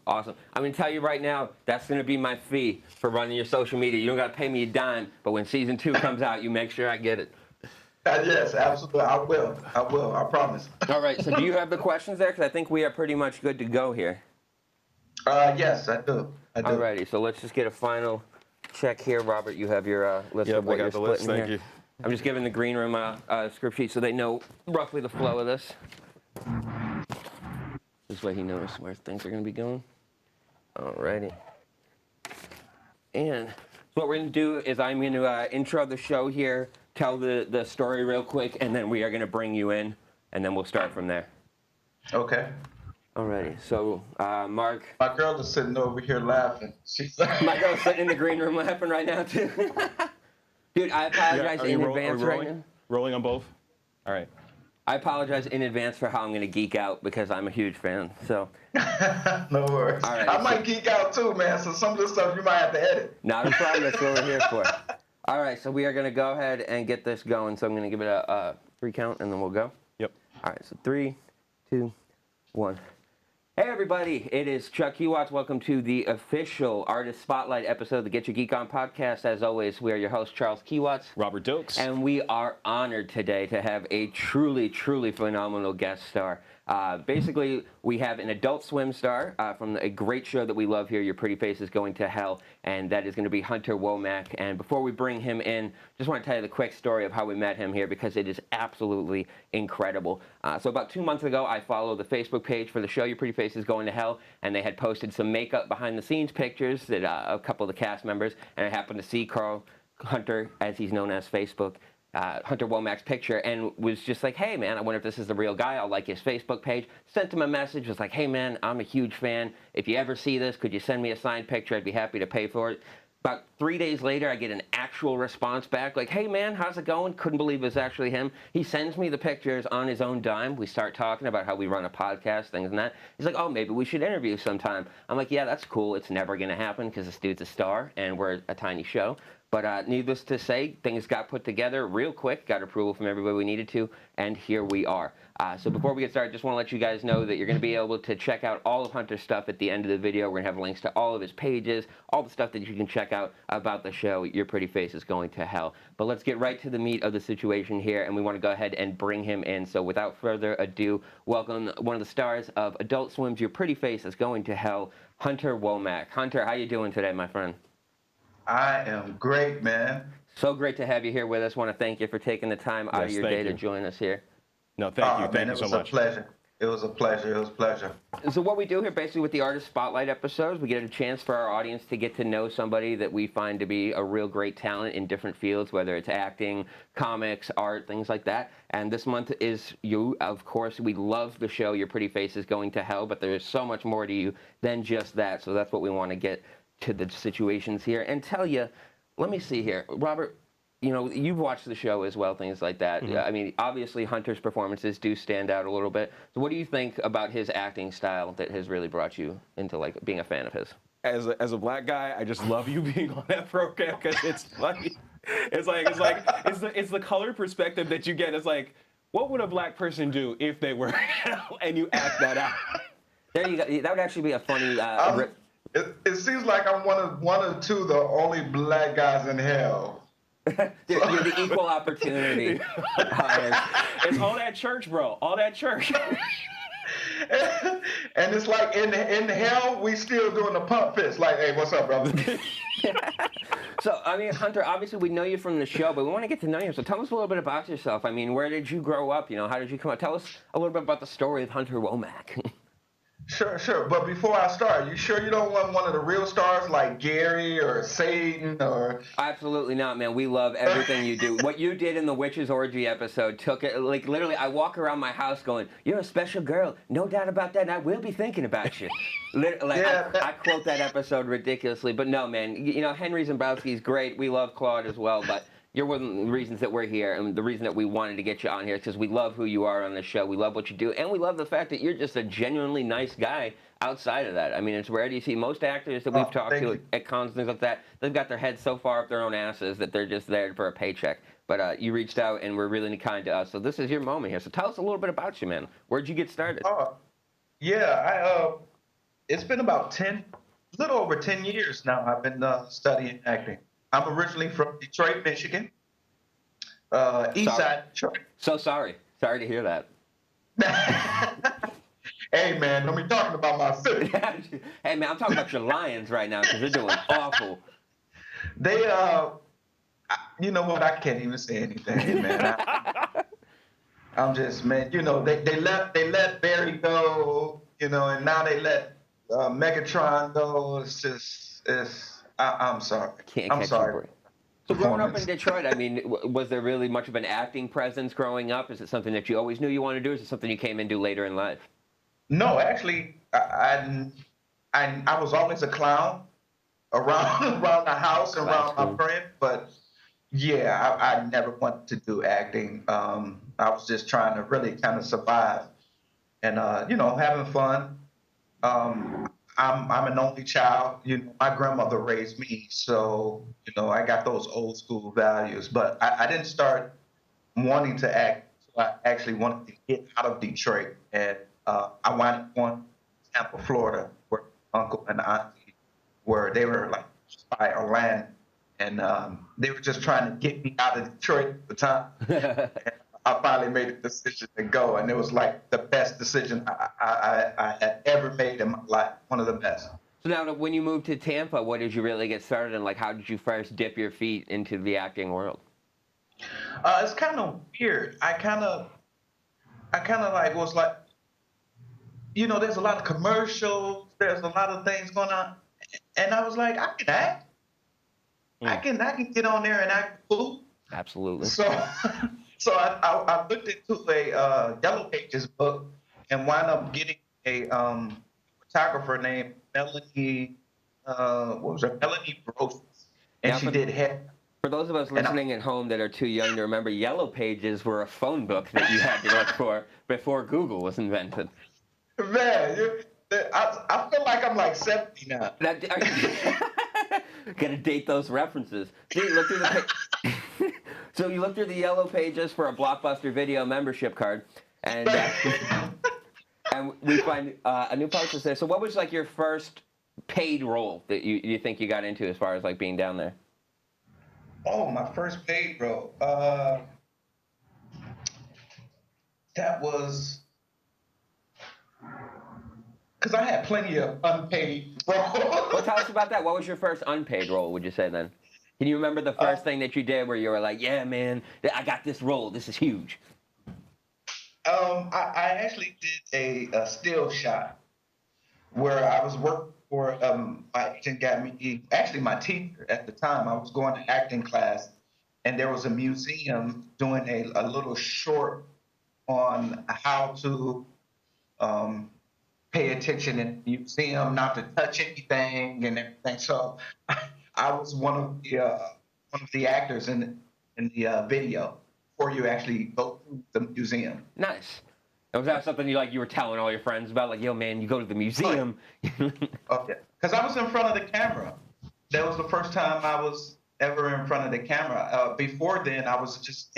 Awesome. I'm going to tell you right now, that's going to be my fee for running your social media. You don't got to pay me a dime, but when season 2 comes out, you make sure I get it. Yes, absolutely. I will. I promise. All right. So do you have the questions there? Because I think we are pretty much good to go here. Yes, I do. All righty. So let's just get a final check here. Robert, you have your list of what you're splitting here. Thank you. I'm just giving the green room script sheet so they know roughly the flow of this. This way he knows where things are going to be going. Alrighty. And what we're going to do is I'm going to intro the show here, tell the story real quick, and then we are going to bring you in, and then we'll start from there. Okay. Alrighty. So, Mark. My girl is sitting over here laughing. She's My girl's sitting in the green room laughing right now, too. Dude, I apologize in advance right now. Rolling on both? All right. I apologize in advance for how I'm going to geek out because I'm a huge fan. So, no worries. All right, I might geek out too, man. So some of the stuff you might have to edit. Not a problem. That's what we're here for. All right, so we are going to go ahead and get this going. So I'm going to give it a 3 count, and then we'll go. Yep. All right, so 3, 2, 1. Hey everybody, it is Chuck KIWACZ. Welcome to the official Artist Spotlight episode of the Get Your Geek On podcast. As always, we are your host, Charles KIWACZ. Robert Dokes. And we are honored today to have a truly, truly phenomenal guest star. Basically, we have an Adult Swim star from a great show that we love here, Your Pretty Face is Going to Hell, and that is going to be Hunter Womack. And before we bring him in, just want to tell you the quick story of how we met him here because it is absolutely incredible. So about 2 months ago, I followed the Facebook page for the show, Your Pretty Face is Going to Hell, and they had posted some makeup behind-the-scenes pictures that a couple of the cast members, and I happened to see Hunter, as he's known as Facebook, Hunter Womack's picture, and was just like, hey man, I wonder if this is the real guy. I'll like his Facebook page. Sent him a message, was like, hey man, I'm a huge fan. If you ever see this, could you send me a signed picture? I'd be happy to pay for it. About 3 days later, I get an actual response back, like, hey man, how's it going? Couldn't believe it's actually him. He sends me the pictures on his own dime. We start talking about how we run a podcast, things and that. He's like, oh, maybe we should interview sometime. I'm like, yeah, that's cool. It's never going to happen because this dude's a star and we're a tiny show. But needless to say, things got put together real quick, got approval from everybody we needed to, and here we are. So before we get started, just want to let you guys know that you're going to be able to check out all of Hunter's stuff at the end of the video. We're going to have links to all of his pages, all the stuff that you can check out about the show, Your Pretty Face is Going to Hell. But let's get right to the meat of the situation here, and we want to go ahead and bring him in. So without further ado, welcome one of the stars of Adult Swim's Your Pretty Face is Going to Hell, Hunter Womack. Hunter, how you doing today, my friend? I am great, man. So great to have you here with us. Want to thank you for taking the time out of your day to join us here. No, thank you. Thank you so much. It was a pleasure. It was a pleasure. It was a pleasure. So what we do here basically with the Artist Spotlight episodes, we get a chance for our audience to get to know somebody that we find to be a real great talent in different fields, whether it's acting, comics, art, things like that. And this month is you. Of course, we love the show Your Pretty Face is Going to Hell, but there's so much more to you than just that. So that's what we want to get to the situations here and tell you. Let me see here, Robert. You know, you've watched the show as well, things like that. Mm-hmm. I mean, obviously Hunter's performances do stand out a little bit. So what do you think about his acting style that has really brought you into like being a fan of his? As a black guy, I just love you being on that program because it's the color perspective that you get. It's like, what would a black person do if they were hell, and you act that out? There you go. That would actually be a funny. It seems like I'm one or two the only black guys in hell. You're the equal opportunity. It's all that church, bro. All that church. And it's like in hell, we still doing the pump fist. Like, hey, what's up, brother? So, I mean, Hunter, obviously we know you from the show, but we want to get to know you. So tell us a little bit about yourself. I mean, where did you grow up? You know, how did you come up? Tell us a little bit about the story of Hunter Womack. Sure. But before I start, you sure you don't want one of the real stars like Gary or Satan or? Absolutely not, man. We love everything you do. What you did in the Witch's Orgy episode took it, like literally, I walk around my house going, you're a special girl. No doubt about that. And I will be thinking about you. I quote that episode ridiculously. But no, man, you know, Henry Zembowski's great. We love Claude as well. But you're one of the reasons that we're here, and the reason that we wanted to get you on here is because we love who you are on the show. We love what you do, and we love the fact that you're just a genuinely nice guy outside of that. I mean, it's rare to see most actors that we've talked to at cons and things like that, they've got their heads so far up their own asses that they're just there for a paycheck. But you reached out and were really kind to us, so this is your moment here. So tell us a little bit about you, man. Where'd you get started? It's been about 10, a little over 10 years now. I've been studying acting. I'm originally from Detroit, Michigan, East Sorry. Side Detroit. So sorry. Sorry to hear that. Hey man, don't be talking about my city. Hey man, I'm talking about your Lions right now because they're doing awful. They, you know what? I can't even say anything, man. I'm just, man. You know, they let Barry go. You know, and now they let Megatron go. It's just, I'm sorry. Can't I'm catch a sorry. break. So growing up in Performance. Detroit, I mean, was there really much of an acting presence growing up? Is it something that you always knew you wanted to do? Or is it something you came into later in life? No, actually, I was always a clown around around the house and That's around my cool. friends, but yeah, I never wanted to do acting. I was just trying to really kind of survive and you know, having fun. Um, I'm an only child. You know, my grandmother raised me, so you know, I got those old school values. But I didn't start wanting to act. So I actually wanted to get out of Detroit, and I wound up going to Tampa, Florida, where uncle and auntie were. They were like by a land, and they were just trying to get me out of Detroit at the time. And I finally made a decision to go, and it was like the best decision I had ever made in my life. One of the best. So now, when you moved to Tampa, what did you really get started, and like, how did you first dip your feet into the acting world? It's kind of weird. I kind of like was like, you know, there's a lot of commercials, there's a lot of things going on, and I was like, I can act. I can get on there and act a fool. Absolutely. So, so I looked into a Yellow Pages book and wound up getting a photographer named Melanie. What was her? Melanie Brose, and Now, she did hair. for those of us And listening at home that are too young to remember, Yellow Pages were a phone book that you had to look for before Google was invented. man, I feel like I'm like 70 now. Gotta date those references. So you look through so you look through the Yellow Pages for a Blockbuster Video membership card, and and we find a new post that says, so what was like your first paid role that you think you got into as far as like being down there? Oh, my first paid role. That was because I had plenty of unpaid Well, roles. tell us about that. What was your first unpaid role, would you say then? Can you remember the Uh, first thing that you did where you were like, yeah, man, I got this role. This is huge. I actually did a still shot where I was working for my agent got me actually my teacher at the time. I was going to acting class, and there was a museum doing a little short on how to um, pay attention in the museum, not to touch anything and everything. So I was one of the actors in the video before you actually go to the museum. Nice. And was that something you were telling all your friends about? Like, yo, man, you go to the museum. Okay, because I was in front of the camera. That was the first time I was ever in front of the camera. Before then, I was just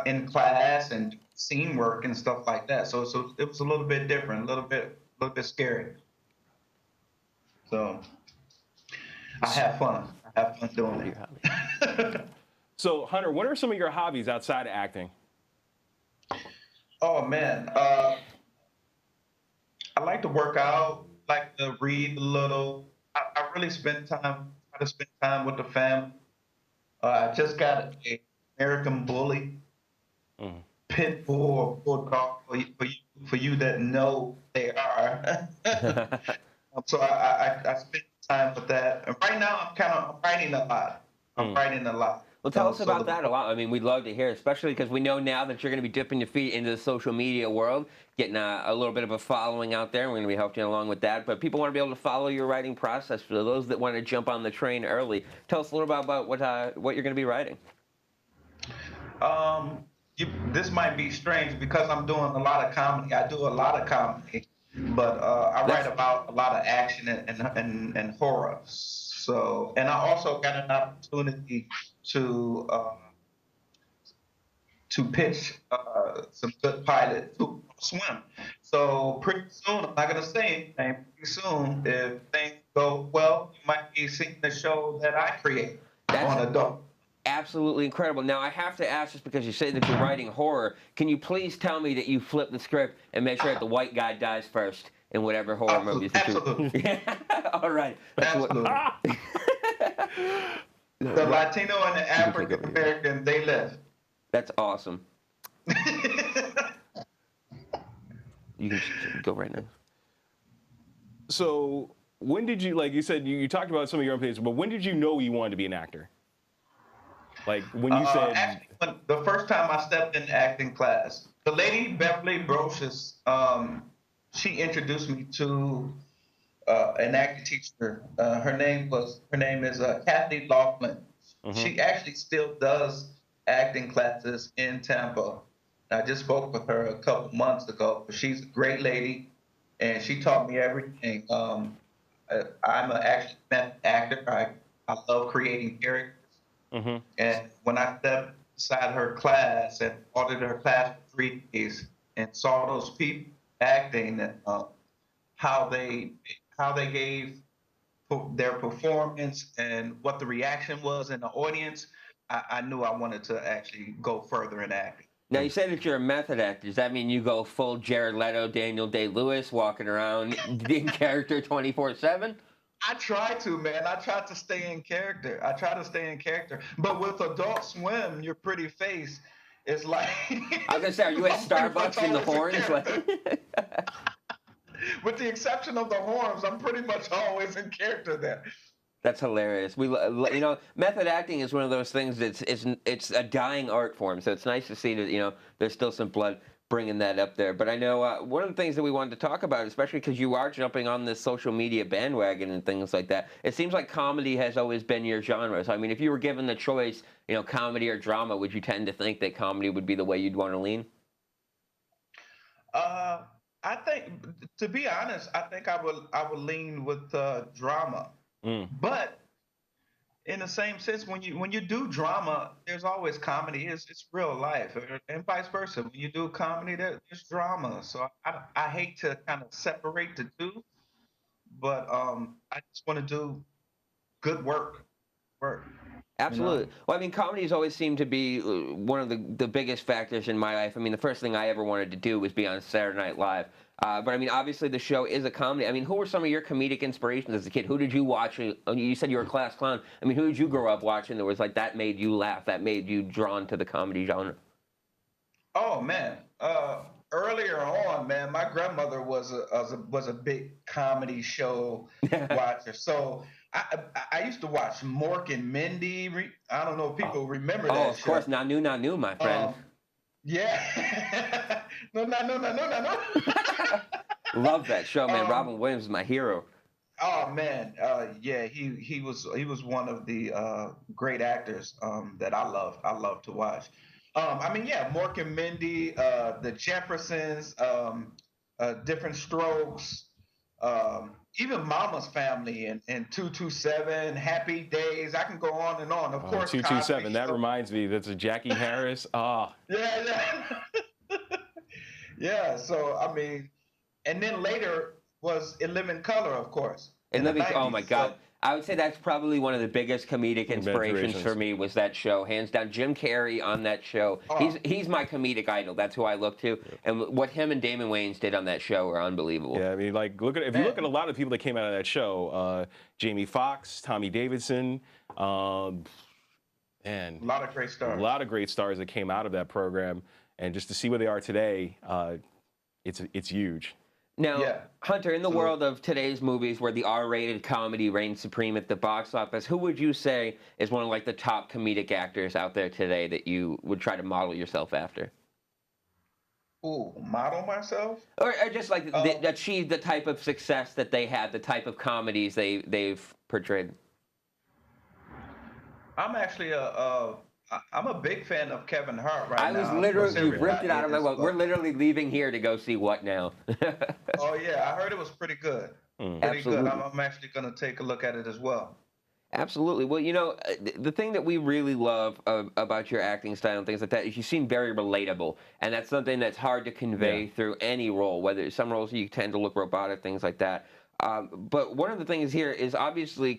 in class and scene work and stuff like that. So it was a little bit different, a little bit scary. So I have fun. I have fun doing it. So, Hunter, what are some of your hobbies outside of acting? Oh man, I like to work out. Like to read a little. I really try to spend time with the family. I just got a American Bully, Mm. pit bull or bulldog for you that know they are. So I spend time with that. And right now I'm writing a lot. I'm Mm. writing a lot. Well, tell So us so about that a lot. I mean, we'd love to hear, especially because we know now that you're going to be dipping your feet into the social media world, getting a little bit of a following out there. We're going to be helping you along with that. But people want to be able to follow your writing process. For those that want to jump on the train early, tell us a little about what you're going to be writing. this might be strange because I'm doing a lot of comedy. I do a lot of comedy, but I write That's about a lot of action and horror. And I also got an opportunity to to pitch some good pilot to swim. So pretty soon, I'm not gonna say anything. Pretty soon, if things go well, you might be seeing the show that I create That's on adult. absolutely incredible. Now, I have to ask, just because you say that you're writing horror, can you please tell me that you flip the script and make sure that the white guy dies first in whatever horror movies that you... Absolutely. Yeah. All right. That's Absolutely. The Latino and the African American, they live. That's awesome. You can just go right now. So when did you, like you said, you talked about some of your own opinions, but when did you know you wanted to be an actor? Like when you said... Actually, the first time I stepped in acting class, the lady, Beverly Brocious, she introduced me to an acting teacher. Her name is Kathy Laughlin. She actually still does acting classes in Tampa. I just spoke with her a couple months ago. She's a great lady, and she taught me everything. I'm an action actor. I love creating characters. And when I stepped inside her class and audited her class for 3 days and saw those people acting and how they gave their performance and what the reaction was in the audience, I knew I wanted to actually go further in acting. Now, you say that you're a method actor. Does that mean you go full Jared Leto, Daniel Day-Lewis, walking around in character 24/7? I try to, man. I try to stay in character. But with Adult Swim, your pretty face is like... I was going to say, are you at Starbucks in the horns? With the exception of the horns, I'm pretty much always in character there. That's hilarious. Method acting is one of those things that's it's a dying art form. So it's nice to see that there's still some blood bringing that up there. But I know one of the things that we wanted to talk about, especially because you are jumping on this social media bandwagon and things like that. It seems like comedy has always been your genre. So I mean, if you were given the choice, comedy or drama, would you tend to think that comedy would be the way you'd want to lean? I think, to be honest, I think I would lean with drama. But in the same sense, when you do drama, there's always comedy. It's real life, and vice versa. When you do comedy, there's drama. So I hate to kind of separate the two, but I just want to do good work. Absolutely. Well, I mean, comedies always seem to be one of the biggest factors in my life. I mean, the first thing I ever wanted to do was be on Saturday Night Live. But I mean, obviously the show is a comedy. I mean, who were some of your comedic inspirations as a kid? Who did you watch? You said you were a class clown. I mean, who did you grow up watching that was like that made you laugh, that made you drawn to the comedy genre? Oh man, earlier on, man, my grandmother was a big comedy show watcher. So I used to watch Mork and Mindy. I don't know if people remember that show. Oh, of course, Nanu, my friend. Yeah. No. Love that show, man. Robin Williams is my hero. Oh man, yeah, he was one of the great actors that I love to watch. I mean, yeah, Mork and Mindy, the Jeffersons, Different Strokes, even Mama's Family and 227, Happy Days. I can go on and on. Of course, 227. That reminds me. That's a Jackie Harris. Yeah. Yeah. So I mean, and then later was In Living Color, of course. Oh my God. I would say that's probably one of the biggest comedic inspirations for me was that show. Hands down, Jim Carrey on that show. He's my comedic idol. That's who I look to. And what him and Damon Wayans did on that show are unbelievable. Yeah, I mean, like, if you look at a lot of the people that came out of that show, Jamie Foxx, Tommy Davidson, and a lot of great stars. A lot of great stars that came out of that program. And just to see where they are today, it's huge. Now, Hunter, in the world of today's movies where the R-rated comedy reigns supreme at the box office, who would you say is one of like the top comedic actors out there today that you would try to model yourself after? Ooh, model myself? Or just like achieve the type of success that they had, the type of comedies they've portrayed. I'm actually I'm a big fan of Kevin Hart right now. I was literally, you ripped it out of my mouth. We're literally leaving here to go see What Now? Oh, yeah. I heard it was pretty good. Pretty good. I'm actually going to take a look at it as well. Absolutely. Well, the thing that we really love about your acting style and things like that is you seem very relatable, and that's something that's hard to Yeah. convey through any role. Whether some roles you tend to look robotic, things like that. But one of the things here is obviously